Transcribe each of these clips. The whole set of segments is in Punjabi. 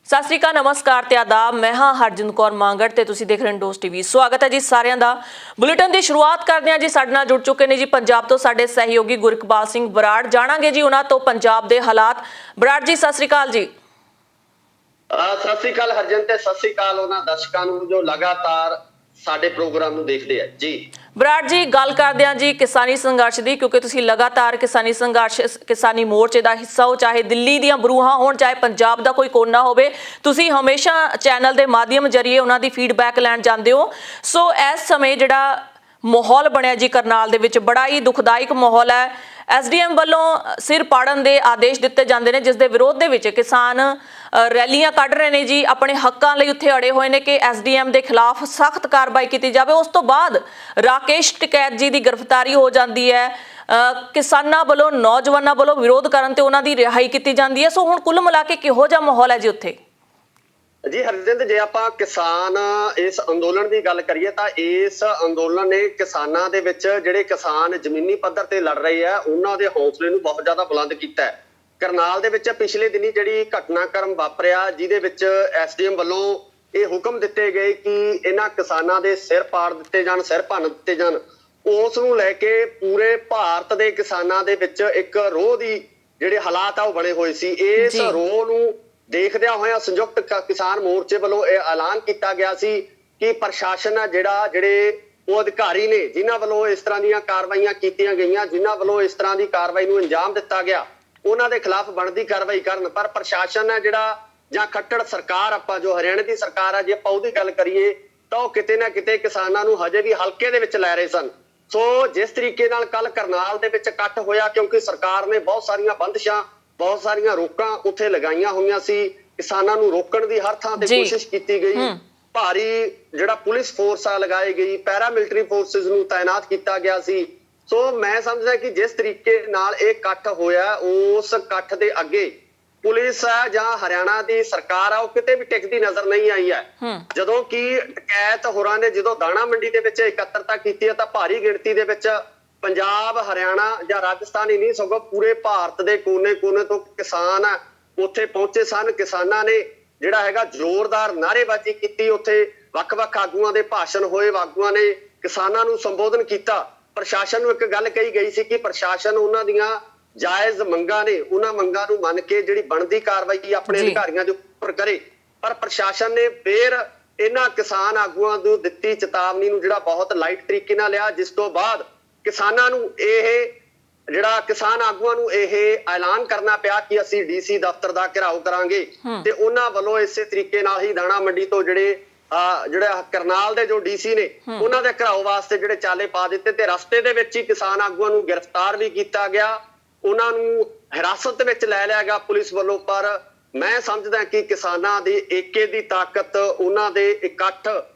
ਸਤਿ ਸ਼੍ਰੀ ਅਕਾਲ, ਨਮਸਕਾਰ ਤੇ ਆਦਾਬ। ਮੈਂ ਹਾਂ ਹਰਜਿੰਦ ਕੌਰ ਮਾਂਗੜ ਤੇ ਤੁਸੀਂ ਦੇਖ ਰਹੇ ਹੋ ਡੋਜ਼ ਟੀਵੀ। ਸਵਾਗਤ ਹੈ ਜੀ ਸਾਰਿਆਂ ਦਾ। ਬੁਲੇਟਿਨ ਦੀ ਸ਼ੁਰੂਆਤ ਕਰਦੇ ਹਾਂ ਜੀ। ਸਾਡੇ ਨਾਲ ਜੁੜ ਚੁੱਕੇ ਨੇ ਜੀ ਪੰਜਾਬ ਤੋਂ ਸਾਡੇ ਸਹਿਯੋਗੀ ਗੁਰਇਕਬਾਲ ਸਿੰਘ ਬਰਾੜ। ਜਾਣਾਂਗੇ ਜੀ ਉਹਨਾਂ ਤੋਂ ਪੰਜਾਬ ਦੇ ਹਾਲਾਤ। ਬਰਾੜ ਜੀ ਸਤਿ ਸ਼੍ਰੀ ਅਕਾਲ ਜੀ। ਸਤਿ ਸ਼੍ਰੀ ਅਕਾਲ ਹਰਜਿੰਦ ਤੇ ਸਤਿ ਸ਼੍ਰੀ ਅਕਾਲ ਉਹਨਾਂ ਦਰਸ਼ਕਾਂ ਨੂੰ ਜੋ ਲਗਾਤਾਰ ਸਾਡੇ ਪ੍ਰੋਗਰਾਮ ਨੂੰ ਦੇਖਦੇ ਆ ਜੀ। ਬਰਾੜ ਜੀ ਗੱਲ ਕਰਦੇ ਹਾਂ ਜੀ ਕਿਸਾਨੀ ਸੰਘਰਸ਼ ਦੀ, ਕਿਉਂਕਿ ਤੁਸੀਂ ਲਗਾਤਾਰ ਕਿਸਾਨੀ ਸੰਘਰਸ਼ ਕਿਸਾਨੀ ਮੋਰਚੇ ਦਾ ਹਿੱਸਾ ਹੋ, ਚਾਹੇ ਦਿੱਲੀ ਦੀਆਂ ਬਰੂਹਾਂ ਹੋਣ ਚਾਹੇ ਪੰਜਾਬ ਦਾ ਕੋਈ ਕੋਨਾ ਹੋਵੇ, ਤੁਸੀਂ ਹਮੇਸ਼ਾ ਚੈਨਲ ਦੇ ਮਾਧਿਅਮ ਜਰੀਏ ਉਹਨਾਂ ਦੀ ਫੀਡਬੈਕ ਲੈਣ ਜਾਂਦੇ ਹੋ। ਸੋ ਇਸ ਸਮੇਂ ਜਿਹੜਾ ਮਾਹੌਲ ਬਣਿਆ ਜੀ ਕਰਨਾਲ ਦੇ ਵਿੱਚ ਬੜਾ ਹੀ ਦੁਖਦਾਇਕ ਮਾਹੌਲ ਹੈ। SDM ਵੱਲੋਂ ਸਿਰ ਪਾੜਨ ਦੇ ਆਦੇਸ਼ ਦਿੱਤੇ ਜਾਂਦੇ ਨੇ, ਜਿਸ ਦੇ ਵਿਰੋਧ ਦੇ ਵਿੱਚ ਕਿਸਾਨ ਰੈਲੀਆਂ ਕੱਢ ਰਹੇ ਨੇ ਜੀ। ਆਪਣੇ ਹੱਕਾਂ ਲਈ ਉੱਥੇ ਅੜੇ ਹੋਏ ਨੇ ਕਿ SDM ਦੇ ਖਿਲਾਫ ਸਖਤ ਕਾਰਵਾਈ ਕੀਤੀ ਜਾਵੇ। ਉਸ ਤੋਂ ਬਾਅਦ ਰਾਕੇਸ਼ ਟਿਕੈਤ ਜੀ ਦੀ ਗ੍ਰਿਫਤਾਰੀ ਹੋ ਜਾਂਦੀ ਹੈ। ਕਿਸਾਨਾਂ ਵੱਲੋਂ ਨੌਜਵਾਨਾਂ ਵੱਲੋਂ ਵਿਰੋਧ ਕਰਨ ਤੇ ਉਹਨਾਂ ਦੀ ਰਿਹਾਈ ਕੀਤੀ ਜਾਂਦੀ ਹੈ। ਸੋ ਹੁਣ ਕੁੱਲ ਮਿਲਾ ਕੇ ਕਿਹੋ ਜਿਹਾ ਮਾਹੌਲ ਹੈ ਜੀ ਉੱਥੇ? ਜੀ ਹਰਜਿੰਦ, ਜੇ ਆਪਾਂ ਕਿਸਾਨ ਇਸ ਅੰਦੋਲਨ ਦੀ ਗੱਲ ਕਰੀਏ ਤਾਂ ਇਸ ਅੰਦੋਲਨ ਨੇ ਕਿਸਾਨਾਂ ਦੇ ਵਿੱਚ ਜਿਹੜੇ ਕਿਸਾਨ ਜ਼ਮੀਨੀ ਪੱਧਰ ਤੇ ਲੜ ਰਹੇ ਆ ਉਹਨਾਂ ਦੇ ਹੌਸਲੇ ਨੂੰ ਬਹੁਤ ਜ਼ਿਆਦਾ ਬੁਲੰਦ ਕੀਤਾ ਹੈ। ਕਰਨਾਲ ਦੇ ਵਿੱਚ ਪਿਛਲੇ ਦਿਨੀ ਜਿਹੜੀ ਘਟਨਾਕ੍ਰਮ ਵਾਪਰਿਆ, ਜਿਹਦੇ ਵਿੱਚ SDM ਵੱਲੋਂ ਇਹ ਹੁਕਮ ਦਿੱਤੇ ਗਏ ਕਿ ਇਹਨਾਂ ਕਿਸਾਨਾਂ ਦੇ ਸਿਰ ਪਾੜ ਦਿੱਤੇ ਜਾਣ, ਸਿਰ ਭੰਨ ਦਿੱਤੇ ਜਾਣ, ਉਸ ਨੂੰ ਲੈ ਕੇ ਪੂਰੇ ਭਾਰਤ ਦੇ ਕਿਸਾਨਾਂ ਦੇ ਵਿੱਚ ਇੱਕ ਰੋਹ ਦੀ ਜਿਹੜੇ ਹਾਲਾਤ ਆ ਉਹ ਬਣੇ ਹੋਏ ਸੀ। ਇਸ ਰੋਹ ਨੂੰ ਦੇਖਦਿਆਂ ਹੋਇਆਂ ਸੰਯੁਕਤ ਕਿਸਾਨ ਮੋਰਚੇ ਵੱਲੋਂ ਇਹ ਐਲਾਨ ਕੀਤਾ ਗਿਆ ਸੀ ਕਿ ਪ੍ਰਸ਼ਾਸਨ ਆ ਜਿਹੜੇ ਉਹ ਅਧਿਕਾਰੀ ਨੇ ਜਿਨ੍ਹਾਂ ਵੱਲੋਂ ਇਸ ਤਰ੍ਹਾਂ ਦੀਆਂ ਕਾਰਵਾਈਆਂ ਕੀਤੀਆਂ ਗਈਆਂ, ਜਿਨ੍ਹਾਂ ਵੱਲੋਂ ਇਸ ਤਰ੍ਹਾਂ ਦੀ ਕਾਰਵਾਈ ਨੂੰ ਅੰਜਾਮ ਦਿੱਤਾ ਗਿਆ, ਉਹਨਾਂ ਦੇ ਖਿਲਾਫ ਬਣਦੀ ਕਾਰਵਾਈ ਕਰਨ। ਪਰ ਪ੍ਰਸ਼ਾਸਨ ਹੈ ਜਿਹੜਾ ਜਾਂ ਖੱਟੜ ਸਰਕਾਰ, ਆਪਾਂ ਜੋ ਹਰਿਆਣੇ ਦੀ ਸਰਕਾਰ ਆ, ਜੇ ਆਪਾਂ ਉਹਦੀ ਗੱਲ ਕਰੀਏ ਤਾਂ ਉਹ ਕਿਤੇ ਨਾ ਕਿਤੇ ਕਿਸਾਨਾਂ ਨੂੰ ਹਜੇ ਵੀ ਹਲਕੇ ਦੇ ਵਿੱਚ ਲੈ ਰਹੇ ਸਨ। ਸੋ ਜਿਸ ਤਰੀਕੇ ਨਾਲ ਕੱਲ ਕਰਨਾਲ ਦੇ ਵਿੱਚ ਇਕੱਠ ਹੋਇਆ, ਕਿਉਂਕਿ ਸਰਕਾਰ ਨੇ ਬਹੁਤ ਸਾਰੀਆਂ ਬੰਦਿਸ਼ਾਂ, ਬਹੁਤ ਸਾਰੀਆਂ ਰੋਕਾਂ ਉੱਥੇ ਲਗਾਈਆਂ ਹੋਈਆਂ ਸੀ, ਕਿਸਾਨਾਂ ਨੂੰ ਰੋਕਣ ਦੀ ਹਰ ਥਾਂ ਤੇ ਕੋਸ਼ਿਸ਼ ਕੀਤੀ ਗਈ। ਭਾਰੀ ਜਿਹੜਾ ਪੁਲਿਸ ਫੋਰਸ ਆ ਲਗਾਈ ਗਈ, ਪੈਰਾਮਿਲਟਰੀ ਫੋਰਸਿਸ ਨੂੰ ਤਾਇਨਾਤ ਕੀਤਾ ਗਿਆ ਸੀ। ਸੋ ਮੈਂ ਸਮਝਦਾ ਕਿ ਜਿਸ ਤਰੀਕੇ ਨਾਲ ਇਹ ਇਕੱਠ ਹੋਇਆ, ਉਸ ਇਕੱਠ ਦੇ ਅੱਗੇ ਪੁਲਿਸ ਆ ਜਾਂ ਹਰਿਆਣਾ ਦੀ ਸਰਕਾਰ ਆ ਉਹ ਕਿਤੇ ਵੀ ਟਿਕਦੀ ਨਜ਼ਰ ਨਹੀਂ ਆਈ ਹੈ। ਜਦੋਂ ਕਿ ਟਕੈਤ ਹੋਰਾਂ ਨੇ ਜਦੋਂ ਦਾਣਾ ਮੰਡੀ ਦੇ ਵਿੱਚ ਇਕੱਤਰਤਾ ਕੀਤੀ ਹੈ ਤਾਂ ਭਾਰੀ ਗਿਣਤੀ ਦੇ ਵਿੱਚ ਪੰਜਾਬ, ਹਰਿਆਣਾ ਜਾਂ ਰਾਜਸਥਾਨ ਹੀ ਨਹੀਂ ਸਗੋਂ ਪੂਰੇ ਭਾਰਤ ਦੇ ਕੋਨੇ-ਕੋਨੇ ਤੋਂ ਕਿਸਾਨ ਉੱਥੇ ਪਹੁੰਚੇ ਸਨ। ਕਿਸਾਨਾਂ ਨੇ ਜਿਹੜਾ ਹੈਗਾ ਜ਼ੋਰਦਾਰ ਨਾਅਰੇਬਾਜ਼ੀ ਕੀਤੀ, ਉੱਥੇ ਵੱਖ-ਵੱਖ ਆਗੂਆਂ ਦੇ ਭਾਸ਼ਣ ਹੋਏ, ਆਗੂਆਂ ਨੇ ਕਿਸਾਨਾਂ ਨੂੰ ਸੰਬੋਧਨ ਕੀਤਾ। ਪ੍ਰਸ਼ਾਸਨ ਨੂੰ ਇੱਕ ਗੱਲ ਕਹੀ ਗਈ ਸੀ ਕਿ ਪ੍ਰਸ਼ਾਸਨ ਉਹਨਾਂ ਦੀਆਂ ਜਾਇਜ਼ ਮੰਗਾਂ ਨੇ, ਉਹਨਾਂ ਮੰਗਾਂ ਨੂੰ ਮੰਨ ਕੇ ਜਿਹੜੀ ਬਣਦੀ ਕਾਰਵਾਈ ਆਪਣੇ ਅਧਿਕਾਰੀਆਂ ਦੇ ਉੱਪਰ ਕਰੇ। ਪਰ ਪ੍ਰਸ਼ਾਸਨ ਨੇ ਫੇਰ ਇਹਨਾਂ ਕਿਸਾਨ ਆਗੂਆਂ ਨੂੰ ਦਿੱਤੀ ਚੇਤਾਵਨੀ ਨੂੰ ਜਿਹੜਾ ਬਹੁਤ ਲਾਈਟ ਤਰੀਕੇ ਨਾਲ ਲਿਆ, ਜਿਸ ਤੋਂ ਬਾਅਦ ਕਿਸਾਨਾਂ ਨੂੰ ਕਿਸਾਨ ਆਗੂਆਂ ਨੂੰ ਇਹ ਐਲਾਨ ਕਰਨਾ ਪਿਆ ਕਿ ਅਸੀਂ DC ਦਫ਼ਤਰ ਦਾ ਘਿਰਾਓ ਕਰਾਂਗੇ। ਤੇ ਉਹਨਾਂ ਵੱਲੋਂ ਇਸੇ ਤਰੀਕੇ ਨਾਲ ਹੀ ਦਾਣਾ ਮੰਡੀ ਤੋਂ ਜਿਹੜਾ ਕਰਨਾਲ ਦੇ ਜੋ DC ਨੇ ਉਹਨਾਂ ਦੇ ਘਿਰਾਓ ਵਾਸਤੇ ਜਿਹੜੇ ਚਾਲੇ ਪਾ ਦਿੱਤੇ ਤੇ ਰਸਤੇ ਦੇ ਵਿੱਚ ਹੀ ਕਿਸਾਨ ਆਗੂਆਂ ਨੂੰ ਗ੍ਰਿਫਤਾਰ ਵੀ ਕੀਤਾ ਗਿਆ, ਉਹਨਾਂ ਨੂੰ ਹਿਰਾਸਤ ਵਿੱਚ ਲੈ ਲਿਆ ਗਿਆ ਪੁਲਿਸ ਵੱਲੋਂ। ਪਰ ਮੈਂ ਸਮਝਦਾ ਕਿ ਕਿਸਾਨਾਂ ਦੀ ਏਕੇ ਦੀ ਤਾਕਤ, ਉਹਨਾਂ ਦੇ ਇਕੱਠ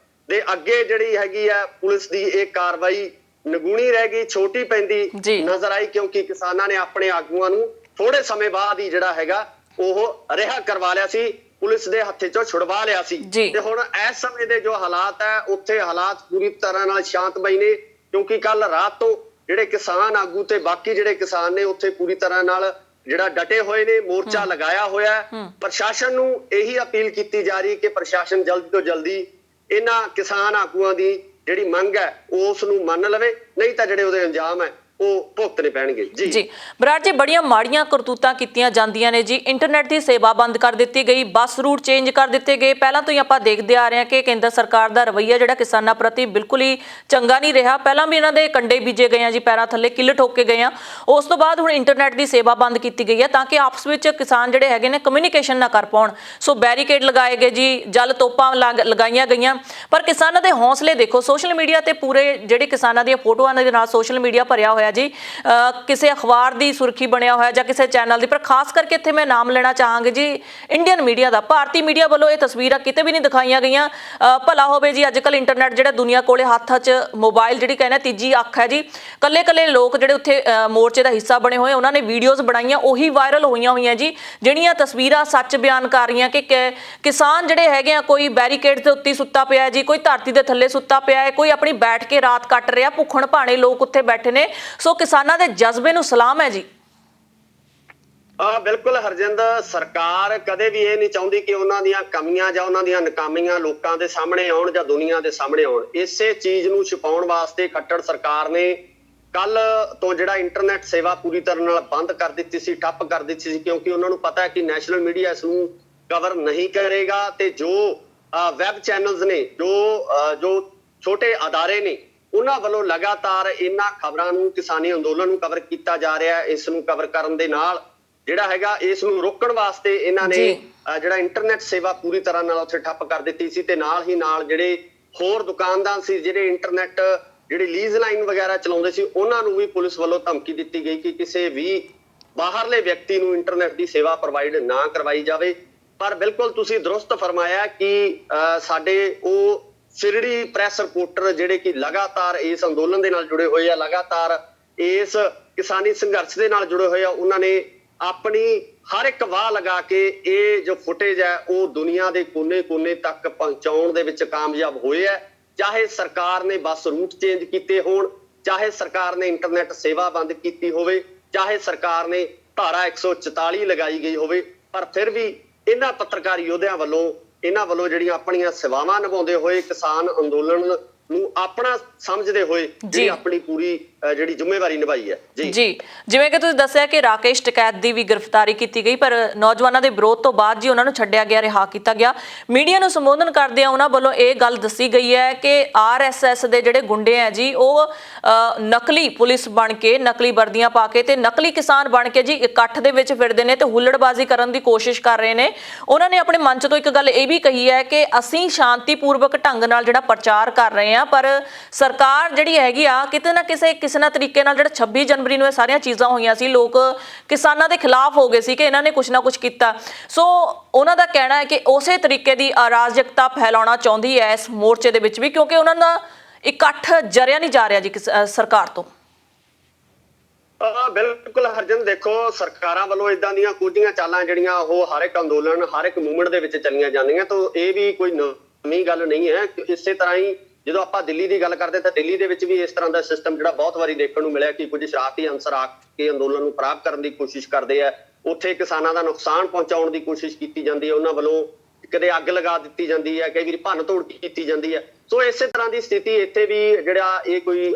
ਦੇ ਅੱਗੇ ਜਿਹੜੀ ਹੈਗੀ ਆ ਪੁਲਿਸ ਦੀ ਇਹ ਕਾਰਵਾਈ ਨਗੂਣੀ ਰਹਿ ਗਈ, ਛੋਟੀ ਪੈਂਦੀ ਨਜ਼ਰ ਆਈ, ਕਿਉਂਕਿ ਕਿਸਾਨਾਂ ਨੇ ਆਪਣੇ ਆਗੂਆਂ ਨੂੰ ਥੋੜੇ ਸਮੇਂ ਬਾਅਦ ਹੀ ਜਿਹੜਾ ਹੈਗਾ ਉਹ ਰਿਹਾ ਕਰਵਾ ਲਿਆ ਸੀ, ਪੁਲਿਸ ਦੇ ਹੱਥੇ ਚੋਂ ਛੁਡਵਾ ਲਿਆ ਸੀ। ਤੇ ਹੁਣ ਇਸ ਸਮੇਂ ਦੇ ਜੋ ਹਾਲਾਤ ਹੈ ਉੱਥੇ ਹਾਲਾਤ ਪੂਰੀ ਤਰ੍ਹਾਂ ਨਾਲ ਸ਼ਾਂਤਮਈ ਨੇ, ਕਿਉਂਕਿ ਕੱਲ ਰਾਤ ਤੋਂ ਜਿਹੜੇ ਕਿਸਾਨ ਆਗੂ ਤੇ ਬਾਕੀ ਜਿਹੜੇ ਕਿਸਾਨ ਨੇ ਉੱਥੇ ਪੂਰੀ ਤਰ੍ਹਾਂ ਨਾਲ ਜਿਹੜਾ ਡਟੇ ਹੋਏ ਨੇ, ਮੋਰਚਾ ਲਗਾਇਆ ਹੋਇਆ। ਪ੍ਰਸ਼ਾਸਨ ਨੂੰ ਇਹੀ ਅਪੀਲ ਕੀਤੀ ਜਾ ਰਹੀ ਕਿ ਪ੍ਰਸ਼ਾਸਨ ਜਲਦੀ ਤੋਂ ਜਲਦੀ ਇਹਨਾਂ ਕਿਸਾਨ ਆਗੂਆਂ ਦੀ ਜਿਹੜੀ ਮੰਗ ਹੈ ਉਸ ਨੂੰ ਮੰਨ ਲਵੇ, ਨਹੀਂ ਤਾਂ ਜਿਹੜੇ ਉਹਦੇ ਅੰਜਾਮ ਹੈ ਉਹ ਭੁਗਤਣੇ ਪੈਣਗੇ। ਜੀ ਬਰਾੜ ਜੀ, ਬੜੀਆਂ ਮਾੜੀਆਂ ਕਰਤੂਤਾਂ ਕੀਤੀਆਂ ਜਾਂਦੀਆਂ ਨੇ ਜੀ। ਇੰਟਰਨੈਟ ਦੀ ਸੇਵਾ ਬੰਦ ਕਰ ਦਿੱਤੀ ਗਈ, ਬੱਸ ਰੂਟ ਚੇਂਜ ਕਰ ਦਿੱਤੇ ਗਏ। ਪਹਿਲਾਂ ਤੋਂ ਹੀ ਆਪਾਂ ਦੇਖਦੇ ਆ ਰਹੇ ਹਾਂ ਕਿ ਕੇਂਦਰ ਸਰਕਾਰ ਦਾ ਰਵੱਈਆ ਜਿਹੜਾ ਕਿਸਾਨਾਂ ਪ੍ਰਤੀ ਬਿਲਕੁਲ ਹੀ ਚੰਗਾ ਨਹੀਂ ਰਿਹਾ। ਪਹਿਲਾਂ ਵੀ ਇਹਨਾਂ ਦੇ ਕੰਡੇ ਬੀਜੇ ਗਏ ਆ ਜੀ, ਪੈਰਾਂ ਥੱਲੇ ਕਿੱਲ ਠੋਕ ਕੇ ਗਏ ਆ। ਉਸ ਤੋਂ ਬਾਅਦ ਹੁਣ ਇੰਟਰਨੈਟ ਦੀ ਸੇਵਾ ਬੰਦ ਕੀਤੀ ਗਈ ਹੈ ਤਾਂ ਕਿ ਆਪਸ ਵਿੱਚ ਕਿਸਾਨ ਜਿਹੜੇ ਹੈਗੇ ਨੇ ਕਮਿਊਨੀਕੇਸ਼ਨ ਨਾ ਕਰ ਪਾਉਣ। ਸੋ ਬੈਰੀਕੇਡ ਲਗਾਏ ਗਏ ਜੀ, ਜਲ ਤੋਪਾਂ ਲਗਾਈਆਂ ਗਈਆਂ। ਪਰ ਕਿਸਾਨਾਂ ਦੇ ਹੌਸਲੇ ਦੇਖੋ, ਸੋਸ਼ਲ ਮੀਡੀਆ ਤੇ ਪੂਰੇ ਜਿਹੜੇ ਕਿਸਾਨਾਂ ਦੀਆਂ ਫੋਟੋਆਂ ਦੇ ਨਾਲ ਸੋਸ਼ਲ ਮੀਡੀਆ ਭਰਿਆ ਹੋਇਆ ਜੀ, ਕਿਸੇ ਅਖਬਾਰ ਦੀ ਸੁਰਖੀ ਬਣਿਆ ਹੋਇਆ ਜਾਂ ਕਿਸੇ ਚੈਨਲ ਦੀ। ਪਰ ਖਾਸ ਕਰਕੇ ਇੱਥੇ ਮੈਂ ਨਾਮ ਲੈਣਾ ਚਾਹਾਂਗੀ ਜੀ ਇੰਡੀਅਨ ਮੀਡੀਆ ਦਾ। ਭਾਰਤੀ ਮੀਡੀਆ ਵੱਲੋਂ ਇਹ ਤਸਵੀਰਾਂ ਕਿਤੇ ਵੀ ਨਹੀਂ ਦਿਖਾਈਆਂ ਗਈਆਂ। ਭਲਾ ਹੋਵੇ ਜੀ, ਅੱਜ ਕੱਲ੍ਹ ਇੰਟਰਨੈਟ ਜਿਹੜਾ ਦੁਨੀਆ ਕੋਲੇ ਹੱਥ 'ਚ ਮੋਬਾਈਲ ਜਿਹੜੀ ਕਹਿੰਦੇ ਤੀਜੀ ਅੱਖ ਹੈ ਜੀ। ਕੱਲੇ ਲੋਕ ਜਿਹੜੇ ਉੱਥੇ ਮੋਰਚੇ ਦਾ ਹਿੱਸਾ ਬਣੇ ਹੋਏ, ਉਹਨਾਂ ਨੇ ਵੀਡੀਓਜ਼ ਬਣਾਈਆਂ, ਉਹੀ ਵਾਇਰਲ ਹੋਈਆਂ ਜੀ, ਜਿਹੜੀਆਂ ਤਸਵੀਰਾਂ ਸੱਚ ਬਿਆਨ ਕਰ ਰਹੀਆਂ ਕਿ ਕਿਸਾਨ ਜਿਹੜੇ ਹੈਗੇ ਆ, ਕੋਈ ਬੈਰੀਕੇਡ ਦੇ ਉੱਤੇ ਸੁੱਤਾ ਪਿਆ ਜੀ, ਕੋਈ ਧਰਤੀ ਦੇ ਥੱਲੇ ਸੁੱਤਾ ਪਿਆ ਹੈ, ਕੋਈ ਆਪਣੀ ਬੈਠ ਕੇ ਰਾਤ ਕੱਟ ਰਿਹਾ, ਭੁੱਖਣ ਭਾਣੇ ਲੋਕ ਉੱਥੇ ਬੈਠੇ ਨੇ। ਸੋ ਕਿਸਾਨਾਂ ਦੇ ਜਜ਼ਬੇ ਨੂੰ ਸਲਾਮ ਹੈ ਜੀ। ਬਿਲਕੁਲ ਹਰਜਿੰਦਰ, ਸਰਕਾਰ ਕਦੇ ਵੀ ਇਹ ਨਹੀਂ ਚਾਹੁੰਦੀ ਕਿ ਉਹਨਾਂ ਦੀਆਂ ਕਮੀਆਂ ਜਾਂ ਉਹਨਾਂ ਦੀਆਂ ਨਾਕਾਮੀਆਂ ਲੋਕਾਂ ਦੇ ਸਾਹਮਣੇ ਆਉਣ ਜਾਂ ਦੁਨੀਆ ਦੇ ਸਾਹਮਣੇ ਆਉਣ। ਇਸੇ ਚੀਜ਼ ਨੂੰ ਛੁਪਾਉਣ ਵਾਸਤੇ ਖੱਟੜ ਸਰਕਾਰ ਨੇ ਕੱਲ ਤੋਂ ਜਿਹੜਾ ਇੰਟਰਨੈਟ ਸੇਵਾ ਪੂਰੀ ਤਰ੍ਹਾਂ ਨਾਲ ਬੰਦ ਕਰ ਦਿੱਤੀ ਸੀ, ਠੱਪ ਕਰ ਦਿੱਤੀ ਸੀ, ਕਿਉਂਕਿ ਉਹਨਾਂ ਨੂੰ ਪਤਾ ਹੈ ਕਿ ਨੈਸ਼ਨਲ ਮੀਡੀਆ ਇਸ ਨੂੰ ਕਵਰ ਨਹੀਂ ਕਰੇਗਾ ਤੇ ਜੋ ਵੈਬ ਚੈਨਲਸ ਨੇ, ਜੋ ਛੋਟੇ ਅਦਾਰੇ ਨੇ, ਉਹਨਾਂ ਵੱਲੋਂ ਲਗਾਤਾਰ ਇਹਨਾਂ ਖਬਰਾਂ ਨੂੰ, ਕਿਸਾਨੀ ਅੰਦੋਲਨ ਨੂੰ ਕਵਰ ਕੀਤਾ ਜਾ ਰਿਹਾ ਹੈ। ਇਸ ਨੂੰ ਕਵਰ ਕਰਨ ਦੇ ਨਾਲ ਜਿਹੜਾ ਹੈਗਾ ਇਸ ਨੂੰ ਰੋਕਣ ਵਾਸਤੇ ਇਹਨਾਂ ਨੇ ਜਿਹੜਾ ਇੰਟਰਨੈਟ ਸੇਵਾ ਪੂਰੀ ਤਰ੍ਹਾਂ ਨਾਲ ਉੱਥੇ ਠੱਪ ਕਰ ਦਿੱਤੀ ਸੀ ਤੇ ਨਾਲ ਹੀ ਨਾਲ ਜਿਹੜੇ ਹੋਰ ਦੁਕਾਨਦਾਰ ਸੀ, ਜਿਹੜੇ ਇੰਟਰਨੈਟ ਜਿਹੜੀ ਲੀਜ਼ ਲਾਈਨ ਵਗੈਰਾ ਚਲਾਉਂਦੇ ਸੀ, ਉਹਨਾਂ ਨੂੰ ਵੀ ਪੁਲਿਸ ਵੱਲੋਂ ਧਮਕੀ ਦਿੱਤੀ ਗਈ ਕਿ ਕਿਸੇ ਵੀ ਬਾਹਰਲੇ ਵਿਅਕਤੀ ਨੂੰ ਇੰਟਰਨੈਟ ਦੀ ਸੇਵਾ ਪ੍ਰੋਵਾਈਡ ਨਾ ਕਰਵਾਈ ਜਾਵੇ। ਪਰ ਬਿਲਕੁਲ ਤੁਸੀਂ ਦਰੁਸਤ ਫਰਮਾਇਆ ਕਿ ਸਾਡੇ ਉਹ ਸਿਰੜੀ ਪ੍ਰੈਸ ਰਿਪੋਰਟਰ ਜਿਹੜੇ ਕਿ ਲਗਾਤਾਰ ਇਸ ਅੰਦੋਲਨ ਦੇ ਨਾਲ ਜੁੜੇ ਹੋਏ ਆ, ਲਗਾਤਾਰ ਇਸ ਕਿਸਾਨੀ ਸੰਘਰਸ਼ ਦੇ ਨਾਲ ਜੁੜੇ ਹੋਏ ਆ, ਉਹਨਾਂ ਨੇ ਆਪਣੀ ਹਰ ਇੱਕ ਵਾਹ ਲਗਾ ਕੇ ਇਹ ਜੋ ਫੁਟੇਜ ਹੈ ਉਹ ਦੁਨੀਆ ਦੇ ਕੋਨੇ-ਕੋਨੇ ਤੱਕ ਪਹੁੰਚਾਉਣ ਦੇ ਵਿੱਚ ਕਾਮਯਾਬ ਹੋਏ ਹੈ। ਚਾਹੇ ਸਰਕਾਰ ਨੇ ਬੱਸ ਰੂਟ ਚੇਂਜ ਕੀਤੇ ਹੋਣ, ਚਾਹੇ ਸਰਕਾਰ ਨੇ ਇੰਟਰਨੈਟ ਸੇਵਾ ਬੰਦ ਕੀਤੀ ਹੋਵੇ, ਚਾਹੇ ਸਰਕਾਰ ਨੇ ਧਾਰਾ 144 ਲਗਾਈ ਗਈ ਹੋਵੇ, ਪਰ ਫਿਰ ਵੀ ਇਹਨਾਂ ਪੱਤਰਕਾਰ ਯੋਧਿਆਂ ਵੱਲੋਂ, ਇਹਨਾਂ ਵੱਲੋਂ ਜਿਹੜੀਆਂ ਆਪਣੀਆਂ ਸੇਵਾਵਾਂ ਨਿਭਾਉਂਦੇ ਹੋਏ ਕਿਸਾਨ ਅੰਦੋਲਨ ਨੂੰ ਆਪਣਾ ਸਮਝਦੇ ਹੋਏ ਜਿਹੜੀ ਆਪਣੀ ਪੂਰੀ ਜਿਹੜੀ ਜ਼ਿੰਮੇਵਾਰੀ ਨਿਭਾਈ ਹੈ। ਜੀ, ਜਿਵੇਂ ਕਿ ਤੁਸੀਂ ਦੱਸਿਆ ਕਿ ਰਾਕੇਸ਼ ਟਕੈਤ ਦੀ ਵੀ ਗ੍ਰਿਫਤਾਰੀ ਕੀਤੀ ਗਈ, ਪਰ ਨੌਜਵਾਨਾਂ ਦੇ ਵਿਰੋਧ ਤੋਂ ਬਾਅਦ ਜੀ ਉਹਨਾਂ ਨੂੰ ਛੱਡਿਆ ਗਿਆ, ਰਿਹਾ ਕੀਤਾ ਗਿਆ। ਮੀਡੀਆ ਨੂੰ ਸੰਬੋਧਨ ਕਰਦਿਆਂ ਉਹਨਾਂ ਵੱਲੋਂ ਇਹ ਗੱਲ ਦੱਸੀ ਗਈ ਹੈ ਕਿ RSS ਦੇ ਜਿਹੜੇ ਗੁੰਡੇ ਹੈ ਜੀ, ਉਹ ਨਕਲੀ ਪੁਲਿਸ ਬਣ ਕੇ, ਨਕਲੀ ਵਰਦੀਆਂ ਪਾ ਕੇ ਤੇ ਨਕਲੀ ਕਿਸਾਨ ਬਣ ਕੇ ਜੀ ਇਕੱਠ ਦੇ ਵਿੱਚ ਫਿਰਦੇ ਨੇ ਤੇ ਹੁੱਲੜਬਾਜ਼ੀ ਕਰਨ ਦੀ ਕੋਸ਼ਿਸ਼ ਕਰ ਰਹੇ ਨੇ। ਉਹਨਾਂ ਨੇ ਆਪਣੇ ਮੰਚ ਤੋਂ ਇੱਕ ਗੱਲ ਇਹ ਵੀ ਕਹੀ ਹੈ ਕਿ ਅਸੀਂ ਸ਼ਾਂਤੀਪੂਰਵਕ ਢੰਗ ਨਾਲ ਜਿਹੜਾ ਪ੍ਰਚਾਰ ਕਰ ਰਹੇ ਹਾਂ, ਪਰ ਸਰਕਾਰ ਜਿਹੜੀ ਹੈਗੀ ਆ ਕਿਤੇ ਨਾ ਕਿਸੇ ਨਾ ਤਰੀਕੇ ਨਾਲ, ਜਿਹੜਾ 26 ਜਨਵਰੀ ਨੂੰ ਇਹ ਸਾਰੀਆਂ ਚੀਜ਼ਾਂ ਹੋਈਆਂ ਸੀ, ਲੋਕ ਕਿਸਾਨਾਂ ਦੇ ਖਿਲਾਫ ਹੋ ਗਏ ਸੀ ਕਿ ਇਹਨਾਂ ਨੇ ਕੁਛ ਨਾ ਕੁਛ ਕੀਤਾ। ਸੋ ਉਹਨਾਂ ਦਾ ਕਹਿਣਾ ਹੈ ਕਿ ਉਸੇ ਤਰੀਕੇ ਦੀ ਅਰਾਜਕਤਾ ਫੈਲਾਉਣਾ ਚਾਹੁੰਦੀ ਹੈ ਇਸ ਮੋਰਚੇ ਦੇ ਵਿੱਚ ਵੀ, ਕਿਉਂਕਿ ਉਹਨਾਂ ਦਾ ਇਕੱਠ ਜਰਿਆ ਨਹੀਂ ਜਾ ਰਿਹਾ ਜੀ ਸਰਕਾਰ ਤੋਂ। ਬਿਲਕੁਲ ਹਰਜਨ, ਦੇਖੋ ਸਰਕਾਰਾਂ ਵੱਲੋਂ ਇਦਾਂ ਦੀਆਂ ਕੁਝੀਆਂ ਚਾਲਾਂ ਜਿਹੜੀਆਂ ਉਹ ਹਰ ਇੱਕ ਅੰਦੋਲਨ, ਹਰ ਇੱਕ ਮੂਵਮੈਂਟ ਦੇ ਵਿੱਚ ਚੱਲੀਆਂ ਜਾਂਦੀਆਂ, ਤਾਂ ਇਹ ਵੀ ਕੋਈ ਨਵੀਂ ਗੱਲ ਨਹੀਂ ਹੈ। ਇਸੇ ਤਰ੍ਹਾਂ ਹੀ ਜਦੋਂ ਆਪਾਂ ਦਿੱਲੀ ਦੀ ਗੱਲ ਕਰਦੇ ਤਾਂ ਦਿੱਲੀ ਦੇ ਵਿੱਚ ਵੀ ਇਸ ਤਰ੍ਹਾਂ ਦਾ ਸਿਸਟਮ ਜਿਹੜਾ ਬਹੁਤ ਵਾਰੀ ਦੇਖਣ ਨੂੰ ਮਿਲਿਆ ਕਿ ਕੁਝ ਸ਼ਰਾਰਤੀ ਅਨਸਰ ਆ ਕੇ ਅੰਦੋਲਨ ਨੂੰ ਖਰਾਬ ਕਰਨ ਦੀ ਕੋਸ਼ਿਸ਼ ਕਰਦੇ ਆ, ਉੱਥੇ ਕਿਸਾਨਾਂ ਦਾ ਨੁਕਸਾਨ ਪਹੁੰਚਾਉਣ ਦੀ ਕੋਸ਼ਿਸ਼ ਕੀਤੀ ਜਾਂਦੀ ਹੈ, ਉਹਨਾਂ ਵੱਲੋਂ ਕਦੇ ਅੱਗ ਲਗਾ ਦਿੱਤੀ ਜਾਂਦੀ ਹੈ, ਕਈ ਵਾਰੀ ਭੰਨ ਤੋੜ ਕੀਤੀ ਜਾਂਦੀ ਹੈ। ਸੋ ਇਸੇ ਤਰ੍ਹਾਂ ਦੀ ਸਥਿਤੀ ਇੱਥੇ ਵੀ ਜਿਹੜਾ ਇਹ ਕੋਈ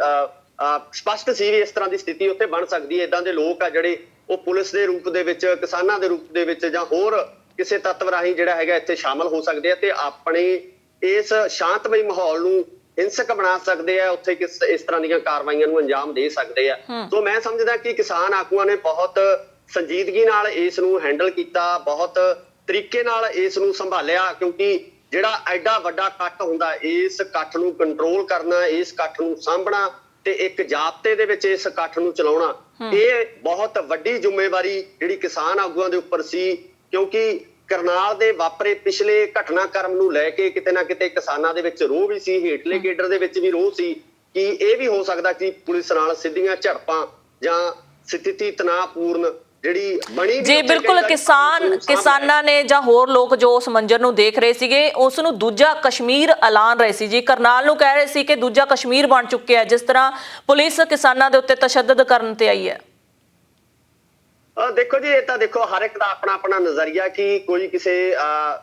ਸਪਸ਼ਟ ਸੀ ਵੀ ਇਸ ਤਰ੍ਹਾਂ ਦੀ ਸਥਿਤੀ ਉੱਥੇ ਬਣ ਸਕਦੀ ਹੈ। ਏਦਾਂ ਦੇ ਲੋਕ ਆ ਜਿਹੜੇ ਉਹ ਪੁਲਿਸ ਦੇ ਰੂਪ ਦੇ ਵਿੱਚ, ਕਿਸਾਨਾਂ ਦੇ ਰੂਪ ਦੇ ਵਿੱਚ ਜਾਂ ਹੋਰ ਕਿਸੇ ਤੱਤਵ ਰਾਹੀਂ ਜਿਹੜਾ ਹੈਗਾ ਇੱਥੇ ਸ਼ਾਮਲ ਹੋ ਸਕਦੇ ਆ ਤੇ ਆਪਣੇ ਇਸ ਸ਼ਾਂਤਮਈ ਮਾਹੌਲ ਨੂੰ ਹਿੰਸਕ ਬਣਾ ਸਕਦੇ ਆ, ਉੱਥੇ ਇਸ ਤਰ੍ਹਾਂ ਦੀਆਂ ਕਾਰਵਾਈਆਂ ਨੂੰ ਅੰਜਾਮ ਦੇ ਸਕਦੇ ਆ। ਸੋ ਮੈਂ ਸਮਝਦਾ ਕਿ ਕਿਸਾਨ ਆਗੂਆਂ ਨੇ ਬਹੁਤ ਸੰਜੀਦਗੀ ਨਾਲ ਇਸ ਨੂੰ ਹੈਂਡਲ ਕੀਤਾ, ਬਹੁਤ ਤਰੀਕੇ ਨਾਲ ਇਸ ਨੂੰ ਸੰਭਾਲਿਆ, ਕਿਉਂਕਿ ਜਿਹੜਾ ਐਡਾ ਵੱਡਾ ਇਕੱਠ ਹੁੰਦਾ, ਇਸ ਇਕੱਠ ਨੂੰ ਕੰਟਰੋਲ ਕਰਨਾ, ਇਸ ਇਕੱਠ ਨੂੰ ਸਾਂਭਣਾ ਤੇ ਇੱਕ ਜਾਬਤੇ ਦੇ ਵਿੱਚ ਇਸ ਇਕੱਠ ਨੂੰ ਚਲਾਉਣਾ, ਇਹ ਬਹੁਤ ਵੱਡੀ ਜ਼ਿੰਮੇਵਾਰੀ ਜਿਹੜੀ ਕਿਸਾਨ ਆਗੂਆਂ ਦੇ ਉੱਪਰ ਸੀ। ਕਿਉਂਕਿ ਕਰਨਾਲ ਦੇ ਵਾਪਰੇ ਪਿਛਲੇ ਘਟਨਾਕ੍ਰਮ ਨੂੰ ਲੈ ਕੇ ਕਿਤੇ ਨਾ ਕਿਤੇ ਕਿਸਾਨਾਂ ਦੇ ਵਿੱਚ ਰੋਹ ਵੀ ਸੀ, ਹੇਠਲੇ ਕੇਡਰ ਦੇ ਵਿੱਚ ਵੀ ਰੋਹ ਸੀ ਕਿ ਇਹ ਵੀ ਹੋ ਸਕਦਾ ਕਿ ਪੁਲਿਸ ਨਾਲ ਸਿੱਧੀਆਂ ਝੜਪਾਂ ਜਾਂ ਸਥਿਤੀ ਤਣਾਅਪੂਰਨ ਜਿਹੜੀ ਬਣੀ ਜੀ। ਬਿਲਕੁਲ, ਕਿਸਾਨਾਂ ਨੇ ਜਾਂ ਹੋਰ ਲੋਕ ਜੋ ਉਸ ਮੰਜ਼ਰ ਨੂੰ ਦੇਖ ਰਹੇ ਸੀਗੇ, ਉਸ ਨੂੰ ਦੂਜਾ ਕਸ਼ਮੀਰ ਐਲਾਨ ਰਹੇ ਸੀ ਜੀ। ਕਰਨਾਲ ਨੂੰ ਕਹਿ ਰਹੇ ਸੀ ਕਿ ਦੂਜਾ ਕਸ਼ਮੀਰ ਬਣ ਚੁੱਕਿਆ, ਜਿਸ ਤਰ੍ਹਾਂ ਪੁਲਿਸ ਕਿਸਾਨਾਂ ਦੇ ਉੱਤੇ ਤਸ਼ੱਦਦ ਕਰਨ ਤੇ ਆਈ ਹੈ। ਦੇਖੋ ਜੀ, ਇਹ ਤਾਂ ਦੇਖੋ ਹਰ ਇੱਕ ਦਾ ਆਪਣਾ ਆਪਣਾ ਨਜ਼ਰੀਆ ਕਿ ਕੋਈ ਕਿਸੇ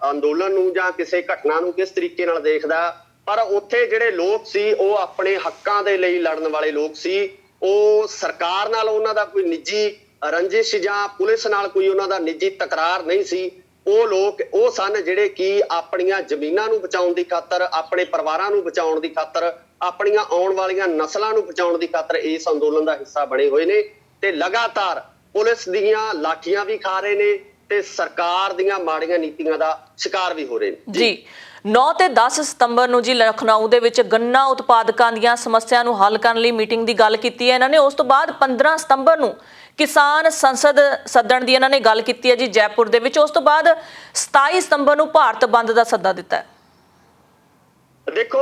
ਅੰਦੋਲਨ ਨੂੰ ਜਾਂ ਕਿਸੇ ਘਟਨਾ ਨੂੰ ਕਿਸ ਤਰੀਕੇ ਨਾਲ ਦੇਖਦਾ, ਪਰ ਉੱਥੇ ਜਿਹੜੇ ਲੋਕ ਸੀ ਉਹ ਆਪਣੇ ਹੱਕਾਂ ਦੇ ਲਈ ਲੜਨ ਵਾਲੇ ਲੋਕ ਸੀ। ਉਹ ਸਰਕਾਰ ਨਾਲ ਉਹਨਾਂ ਦਾ ਕੋਈ ਨਿੱਜੀ ਰੰਜਿਸ਼ ਜਾਂ ਪੁਲਿਸ ਨਾਲ ਕੋਈ ਉਹਨਾਂ ਦਾ ਨਿੱਜੀ ਤਕਰਾਰ ਨਹੀਂ ਸੀ। ਉਹ ਲੋਕ ਉਹ ਸਨ ਜਿਹੜੇ ਕਿ ਆਪਣੀਆਂ ਜ਼ਮੀਨਾਂ ਨੂੰ ਬਚਾਉਣ ਦੀ ਖਾਤਰ, ਆਪਣੇ ਪਰਿਵਾਰਾਂ ਨੂੰ ਬਚਾਉਣ ਦੀ ਖਾਤਰ, ਆਪਣੀਆਂ ਆਉਣ ਵਾਲੀਆਂ ਨਸਲਾਂ ਨੂੰ ਬਚਾਉਣ ਦੀ ਖਾਤਰ ਇਸ ਅੰਦੋਲਨ ਦਾ ਹਿੱਸਾ ਬਣੇ ਹੋਏ ਨੇ ਤੇ ਲਗਾਤਾਰ ਪੁਲਿਸ ਦੀਆਂ ਲਾਠੀਆਂ ਵੀ ਖਾ ਰਹੇ ਨੇ ਤੇ ਸਰਕਾਰ ਦੀਆਂ ਮਾੜੀਆਂ ਨੀਤੀਆਂ ਦਾ ਸ਼ਿਕਾਰ ਵੀ ਹੋ ਰਹੇ ਨੇ ਜੀ। 9 ਤੇ 10 ਸਤੰਬਰ ਨੂੰ ਜੀ ਲਖਨਊ ਦੇ ਵਿੱਚ ਗੰਨਾ ਉਤਪਾਦਕਾਂ ਦੀਆਂ ਸਮੱਸਿਆ ਨੂੰ ਹੱਲ ਕਰਨ ਲਈ ਮੀਟਿੰਗ ਦੀ ਗੱਲ ਕੀਤੀ ਹੈ ਇਹਨਾਂ ਨੇ। ਉਸ ਤੋਂ ਬਾਅਦ 15 ਸਤੰਬਰ ਨੂੰ ਕਿਸਾਨ ਸੰਸਦ ਸੱਦਣ ਦੀ ਇਹਨਾਂ ਨੇ ਗੱਲ ਕੀਤੀ ਹੈ ਜੀ ਜੈਪੁਰ ਦੇ ਵਿੱਚ। ਉਸ ਤੋਂ ਬਾਅਦ 27 ਸਤੰਬਰ ਨੂੰ ਭਾਰਤ ਬੰਦ ਦਾ ਸੱਦਾ ਦਿੱਤਾ ਹੈ। ਦੇਖੋ,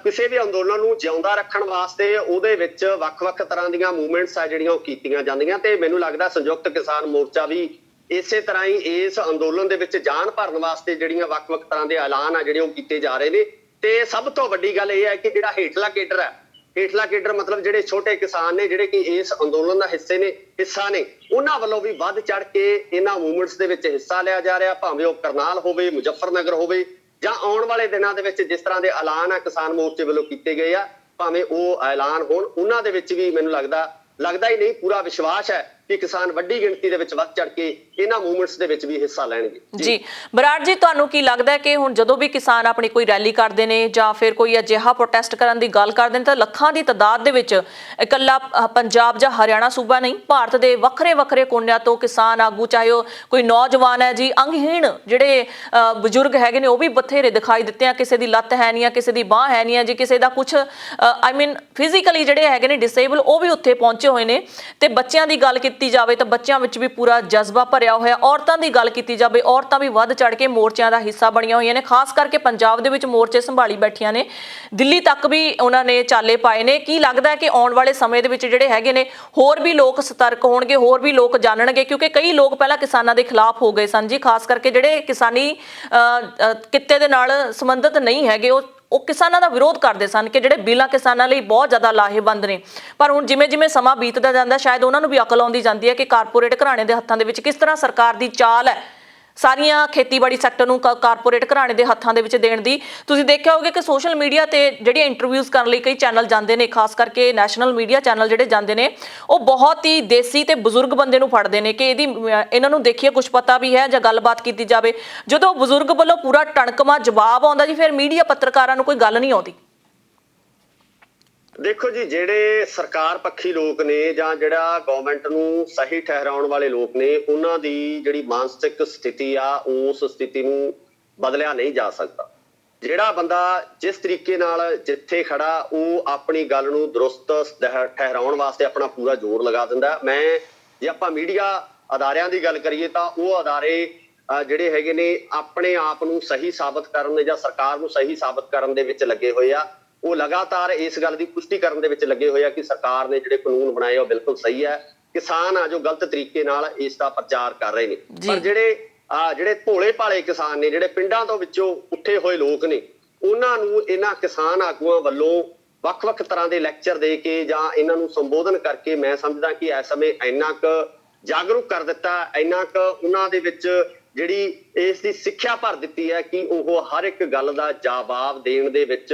ਕਿਸੇ ਵੀ ਅੰਦੋਲਨ ਨੂੰ ਜਿਉਂਦਾ ਰੱਖਣ ਵਾਸਤੇ ਉਹਦੇ ਵਿੱਚ ਵੱਖ-ਵੱਖ ਤਰ੍ਹਾਂ ਦੀਆਂ ਮੂਵਮੈਂਟਸ ਆ ਜਿਹੜੀਆਂ ਉਹ ਕੀਤੀਆਂ ਜਾਂਦੀਆਂ ਤੇ ਮੈਨੂੰ ਲੱਗਦਾ ਸੰਯੁਕਤ ਕਿਸਾਨ ਮੋਰਚਾ ਵੀ ਇਸੇ ਤਰ੍ਹਾਂ ਹੀ ਇਸ ਅੰਦੋਲਨ ਦੇ ਵਿੱਚ ਜਾਨ ਭਰਨ ਵਾਸਤੇ ਜਿਹੜੀਆਂ ਵੱਖ-ਵੱਖ ਤਰ੍ਹਾਂ ਦੇ ਐਲਾਨ ਆ ਜਿਹੜੇ ਉਹ ਕੀਤੇ ਜਾ ਰਹੇ ਨੇ। ਤੇ ਸਭ ਤੋਂ ਵੱਡੀ ਗੱਲ ਇਹ ਹੈ ਕਿ ਜਿਹੜਾ ਹੇਠਲਾ ਕੇਡਰ ਹੈ, ਹੇਠਲਾ ਕੇਡਰ ਮਤਲਬ ਜਿਹੜੇ ਛੋਟੇ ਕਿਸਾਨ ਨੇ ਜਿਹੜੇ ਕਿ ਇਸ ਅੰਦੋਲਨ ਦਾ ਹਿੱਸਾ ਨੇ ਉਹਨਾਂ ਵੱਲੋਂ ਵੀ ਵੱਧ ਚੜ ਕੇ ਇਹਨਾਂ ਮੂਵਮੈਂਟਸ ਦੇ ਵਿੱਚ ਹਿੱਸਾ ਲਿਆ ਜਾ ਰਿਹਾ, ਭਾਵੇਂ ਉਹ ਕਰਨਾਲ ਹੋਵੇ, ਮੁਜ਼ੱਫਰਨਗਰ ਹੋਵੇ ਜਾਂ ਆਉਣ ਵਾਲੇ ਦਿਨਾਂ ਦੇ ਵਿੱਚ ਜਿਸ ਤਰ੍ਹਾਂ ਦੇ ਐਲਾਨ ਆ ਕਿਸਾਨ ਮੋਰਚੇ ਵੱਲੋਂ ਕੀਤੇ ਗਏ ਆ, ਭਾਵੇਂ ਉਹ ਐਲਾਨ ਹੋਣ, ਉਹਨਾਂ ਦੇ ਵਿੱਚ ਵੀ ਮੈਨੂੰ ਲੱਗਦਾ ਹੀ ਨਹੀਂ, ਪੂਰਾ ਵਿਸ਼ਵਾਸ ਹੈ ਕਿ ਕਿਸਾਨ ਵੱਡੀ ਗਿਣਤੀ ਦੇ ਵਿੱਚ ਵੱਧ ਚੜ ਕੇ ਇਹਨਾਂ ਮੂਵਮੈਂਟਸ ਦੇ ਵਿੱਚ ਵੀ ਹਿੱਸਾ ਲੈਣਗੇ। ਜੀ ਬਰਾੜ ਜੀ, ਤੁਹਾਨੂੰ ਕੀ ਲੱਗਦਾ ਹੈ ਕਿ ਹੁਣ ਜਦੋਂ ਵੀ ਕਿਸਾਨ ਆਪਣੀ ਕੋਈ ਰੈਲੀ ਕਰਦੇ ਨੇ ਜਾਂ ਫਿਰ ਕੋਈ ਅਜਿਹਾ ਪ੍ਰੋਟੈਸਟ ਕਰਨ ਦੀ ਗੱਲ ਕਰਦੇ ਨੇ ਤਾਂ ਲੱਖਾਂ ਦੀ ਤਾਦਾਦ ਦੇ ਵਿੱਚ ਇਕੱਲਾ ਪੰਜਾਬ ਜਾਂ ਹਰਿਆਣਾ ਸੂਬਾ ਨਹੀਂ, ਭਾਰਤ ਦੇ ਵੱਖਰੇ ਕੋਨਿਆਂ ਤੋਂ ਕਿਸਾਨ ਆਗੂ, ਚਾਹੇ ਉਹ ਕੋਈ ਨੌਜਵਾਨ ਹੈ ਜੀ, ਅੰਗਹੀਣ ਜਿਹੜੇ ਬਜ਼ੁਰਗ ਹੈਗੇ ਨੇ ਉਹ ਵੀ ਬਥੇਰੇ ਦਿਖਾਈ ਦਿੱਤੇ ਆ। ਕਿਸੇ ਦੀ ਲੱਤ ਹੈ ਨਹੀਂ ਆ, ਕਿਸੇ ਦੀ ਬਾਂਹ ਹੈ ਨਹੀਂ ਆ ਜੀ, ਕਿਸੇ ਦਾ ਕੁਝ ਫਿਜ਼ੀਕਲੀ ਜਿਹੜੇ ਹੈਗੇ ਨੇ ਡਿਸੇਬਲ, ਉਹ ਵੀ ਉੱਥੇ ਪਹੁੰਚੇ ਹੋਏ ਨੇ। ਤੇ ਬੱਚਿਆਂ ਦੀ ਗੱਲ ਕੀਤੀ ਜਾਵੇ ਤਾਂ ਬੱਚਿਆਂ ਵਿੱਚ ਵੀ ਪੂਰਾ ਜਜ਼ਬਾ ਭਰਿਆ ਹੋਇਆ। ਔਰਤਾਂ ਦੀ ਗੱਲ ਕੀਤੀ ਜਾਵੇ, ਔਰਤਾਂ ਵੀ ਵੱਧ ਚੜ ਕੇ ਮੋਰਚਿਆਂ ਦਾ ਹਿੱਸਾ ਬਣੀਆਂ ਹੋਈਆਂ ਨੇ, ਖਾਸ ਕਰਕੇ ਪੰਜਾਬ ਦੇ ਵਿੱਚ ਮੋਰਚੇ ਸੰਭਾਲੀ ਬੈਠੀਆਂ ਨੇ, ਦਿੱਲੀ ਤੱਕ ਵੀ ਉਹਨਾਂ ਨੇ ਚਾਲੇ ਪਾਏ ਨੇ। ਕੀ ਲੱਗਦਾ ਹੈ ਕਿ ਆਉਣ ਵਾਲੇ ਸਮੇਂ ਦੇ ਵਿੱਚ ਜਿਹੜੇ ਹੈਗੇ ਨੇ ਹੋਰ ਵੀ ਲੋਕ ਸਤਰਕ ਹੋਣਗੇ, ਹੋਰ ਵੀ ਲੋਕ ਜਾਣਨਗੇ? ਕਿਉਂਕਿ ਕਈ ਲੋਕ ਪਹਿਲਾਂ ਕਿਸਾਨਾਂ ਦੇ ਖਿਲਾਫ ਹੋ ਗਏ ਸਨ ਜੀ, ਖਾਸ ਕਰਕੇ ਜਿਹੜੇ ਕਿਸਾਨੀ ਕਿੱਤੇ ਦੇ ਨਾਲ ਸੰਬੰਧਿਤ ਨਹੀਂ ਹੈਗੇ, ਉਹ ਕਿਸਾਨਾਂ ਦਾ ਵਿਰੋਧ ਕਰਦੇ ਸਨ ਕਿ ਜਿਹੜੇ ਬਿੱਲਾਂ ਕਿਸਾਨਾਂ ਲਈ ਬਹੁਤ ਜ਼ਿਆਦਾ ਲਾਹੇਵੰਦ ਨੇ। ਪਰ ਹੁਣ ਜਿਵੇਂ ਸਮਾਂ ਬੀਤਦਾ ਜਾਂਦਾ, ਸ਼ਾਇਦ ਉਹਨਾਂ ਨੂੰ ਵੀ ਅਕਲ ਆਉਂਦੀ ਜਾਂਦੀ ਹੈ ਕਿ ਕਾਰਪੋਰੇਟ ਘਰਾਣੇ ਦੇ ਹੱਥਾਂ ਦੇ ਵਿੱਚ ਕਿਸ ਤਰ੍ਹਾਂ ਸਰਕਾਰ ਦੀ ਚਾਲ ਹੈ ਸਾਰੀਆਂ ਖੇਤੀਬਾੜੀ ਸੈਕਟਰ ਨੂੰ ਕਾਰਪੋਰੇਟ ਘਰਾਣੇ ਦੇ ਹੱਥਾਂ ਦੇ ਵਿੱਚ ਦੇਣ ਦੀ। ਤੁਸੀਂ ਦੇਖਿਆ ਹੋਵੇਗਾ ਕਿ ਸੋਸ਼ਲ ਮੀਡੀਆ ਤੇ ਜਿਹੜੀਆਂ ਇੰਟਰਵਿਊਜ਼ ਕਰਨ ਲਈ ਕਈ ਚੈਨਲ ਜਾਂਦੇ ਨੇ, ਖਾਸ ਕਰਕੇ ਨੈਸ਼ਨਲ ਮੀਡੀਆ ਚੈਨਲ ਜਿਹੜੇ ਜਾਂਦੇ ਨੇ, ਉਹ ਬਹੁਤ ਹੀ ਦੇਸੀ ਤੇ ਬਜ਼ੁਰਗ ਬੰਦੇ ਨੂੰ ਫੜਦੇ ਨੇ ਕਿ ਇਹਨਾਂ ਨੂੰ ਦੇਖੀਏ ਕੁਝ ਪਤਾ ਵੀ ਹੈ ਜਾਂ ਗੱਲਬਾਤ ਕੀਤੀ ਜਾਵੇ। ਜਦੋਂ ਬਜ਼ੁਰਗ ਵੱਲੋਂ ਪੂਰਾ ਟਣਕਮਾ ਜਵਾਬ ਆਉਂਦਾ ਜੀ, ਫਿਰ ਮੀਡੀਆ ਪੱਤਰਕਾਰਾਂ ਨੂੰ ਕੋਈ ਗੱਲ ਨਹੀਂ ਆਉਂਦੀ। ਦੇਖੋ ਜੀ, ਜਿਹੜੇ ਸਰਕਾਰ ਪੱਖੀ ਲੋਕ ਨੇ ਜਾਂ ਜਿਹੜਾ ਗਵਰਨਮੈਂਟ ਨੂੰ ਸਹੀ ਠਹਿਰਾਉਣ ਵਾਲੇ ਲੋਕ ਨੇ, ਉਹਨਾਂ ਦੀ ਜਿਹੜੀ ਮਾਨਸਿਕ ਸਥਿਤੀ ਆ, ਉਸ ਸਥਿਤੀ ਨੂੰ ਬਦਲਿਆ ਨਹੀਂ ਜਾ ਸਕਦਾ। ਜਿਹੜਾ ਬੰਦਾ ਜਿਸ ਤਰੀਕੇ ਨਾਲ ਜਿੱਥੇ ਖੜਾ, ਉਹ ਆਪਣੀ ਗੱਲ ਨੂੰ ਦਰੁਸਤ ਠਹਿਰਾਉਣ ਵਾਸਤੇ ਆਪਣਾ ਪੂਰਾ ਜ਼ੋਰ ਲਗਾ ਦਿੰਦਾ। ਜੇ ਆਪਾਂ ਮੀਡੀਆ ਅਦਾਰਿਆਂ ਦੀ ਗੱਲ ਕਰੀਏ ਤਾਂ ਉਹ ਅਦਾਰੇ ਜਿਹੜੇ ਹੈਗੇ ਨੇ ਆਪਣੇ ਆਪ ਨੂੰ ਸਹੀ ਸਾਬਤ ਕਰਨ ਜਾਂ ਸਰਕਾਰ ਨੂੰ ਸਹੀ ਸਾਬਤ ਕਰਨ ਦੇ ਵਿੱਚ ਲੱਗੇ ਹੋਏ ਆ। ਉਹ ਲਗਾਤਾਰ ਇਸ ਗੱਲ ਦੀ ਪੁਸ਼ਟੀ ਕਰਨ ਦੇ ਵਿੱਚ ਲੱਗੇ ਹੋਏ ਆ ਕਿ ਸਰਕਾਰ ਨੇ ਜਿਹੜੇ ਕਾਨੂੰਨ ਬਣਾਏ ਉਹ ਬਿਲਕੁਲ ਸਹੀ ਹੈ। ਕਿਸਾਨ ਆ ਜੋ ਗਲਤ ਤਰੀਕੇ ਨਾਲ ਇਸ ਦਾ ਪ੍ਰਚਾਰ ਕਰ ਰਹੇ ਨੇ, ਪਰ ਜਿਹੜੇ ਭੋਲੇ ਭਾਲੇ ਕਿਸਾਨ ਨੇ, ਜਿਹੜੇ ਪਿੰਡਾਂ ਤੋਂ ਵਿੱਚੋਂ ਉੱਠੇ ਹੋਏ ਲੋਕ ਨੇ, ਉਹਨਾਂ ਨੂੰ ਇਹਨਾਂ ਕਿਸਾਨ ਆਗੂਆਂ ਵੱਲੋਂ ਵੱਖ-ਵੱਖ ਤਰ੍ਹਾਂ ਦੇ ਲੈਕਚਰ ਦੇ ਕੇ ਜਾਂ ਇਹਨਾਂ ਨੂੰ ਸੰਬੋਧਨ ਕਰਕੇ ਮੈਂ ਸਮਝਦਾ ਕਿ ਇਸ ਸਮੇਂ ਇੰਨਾ ਕੁ ਜਾਗਰੂਕ ਕਰ ਦਿੱਤਾ, ਇੰਨਾ ਕੁ ਉਹਨਾਂ ਦੇ ਵਿੱਚ ਜਿਹੜੀ ਇਸ ਦੀ ਸਿੱਖਿਆ ਭਰ ਦਿੱਤੀ ਹੈ ਕਿ ਉਹ ਹਰ ਇੱਕ ਗੱਲ ਦਾ ਜਵਾਬ ਦੇਣ ਦੇ ਵਿੱਚ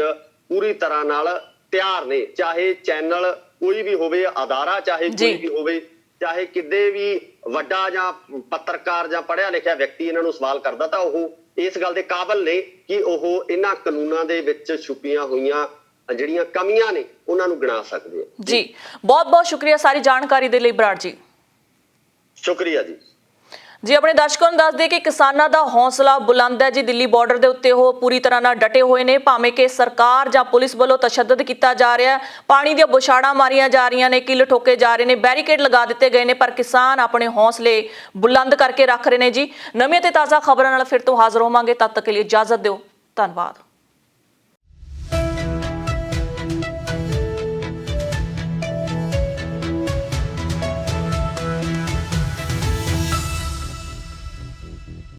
ਪੂਰੀ ਤਰ੍ਹਾਂ ਨਾਲ ਤਿਆਰ ਨੇ। ਚਾਹੇ ਚੈਨਲ ਕੋਈ ਵੀ ਹੋਵੇ, ਅਦਾਰਾ ਚਾਹੇ ਕੋਈ ਵੀ ਹੋਵੇ, ਚਾਹੇ ਕਿਤੇ ਵੀ ਵੱਡਾ ਜਾਂ ਪੱਤਰਕਾਰ ਜਾਂ ਪੜ੍ਹਿਆ ਲਿਖਿਆ ਵਿਅਕਤੀ ਇਹਨਾਂ ਨੂੰ ਸਵਾਲ ਕਰਦਾ ਤਾਂ ਉਹ ਇਸ ਗੱਲ ਦੇ ਕਾਬਿਲ ਨੇ ਕਿ ਉਹ ਇਹਨਾਂ ਕਾਨੂੰਨਾਂ ਦੇ ਵਿੱਚ ਛੁਪੀਆਂ ਹੋਈਆਂ ਜਿਹੜੀਆਂ ਕਮੀਆਂ ਨੇ ਉਹਨਾਂ ਨੂੰ ਗਿਣਾ ਸਕਦੇ ਆ। ਜੀ ਬਹੁਤ ਸ਼ੁਕਰੀਆ ਸਾਰੀ ਜਾਣਕਾਰੀ ਦੇ ਲਈ ਬਰਾੜ ਜੀ। ਸ਼ੁਕਰੀਆ ਜੀ। ਜੀ ਆਪਣੇ ਦਰਸ਼ਕਾਂ ਨੂੰ ਦੱਸ ਦੇ ਕਿ ਕਿਸਾਨਾਂ ਦਾ ਹੌਸਲਾ ਬੁਲੰਦ ਹੈ ਜੀ। ਦਿੱਲੀ ਬਾਰਡਰ ਦੇ ਉੱਤੇ ਉਹ ਪੂਰੀ ਤਰ੍ਹਾਂ ਨਾਲ ਡਟੇ ਹੋਏ ਨੇ, ਭਾਵੇਂ ਕਿ ਸਰਕਾਰ ਜਾਂ ਪੁਲਿਸ ਵੱਲੋਂ ਤਸ਼ੱਦਦ ਕੀਤਾ ਜਾ ਰਿਹਾ, ਪਾਣੀ ਦੀਆਂ ਬੁਛਾੜਾਂ ਮਾਰੀਆਂ ਜਾ ਰਹੀਆਂ ਨੇ, ਕਿੱਲ ਠੋਕੇ ਜਾ ਰਹੇ ਨੇ, ਬੈਰੀਕੇਡ ਲਗਾ ਦਿੱਤੇ ਗਏ ਨੇ, ਪਰ ਕਿਸਾਨ ਆਪਣੇ ਹੌਸਲੇ ਬੁਲੰਦ ਕਰਕੇ ਰੱਖ ਰਹੇ ਨੇ ਜੀ। ਨਵੀਆਂ ਤੇ ਤਾਜ਼ਾ ਖਬਰਾਂ ਨਾਲ ਫਿਰ ਤੋਂ ਹਾਜ਼ਰ ਹੋਵਾਂਗੇ, ਤਦ ਤੱਕ ਲਈ ਇਜਾਜ਼ਤ ਦਿਓ। ਧੰਨਵਾਦ।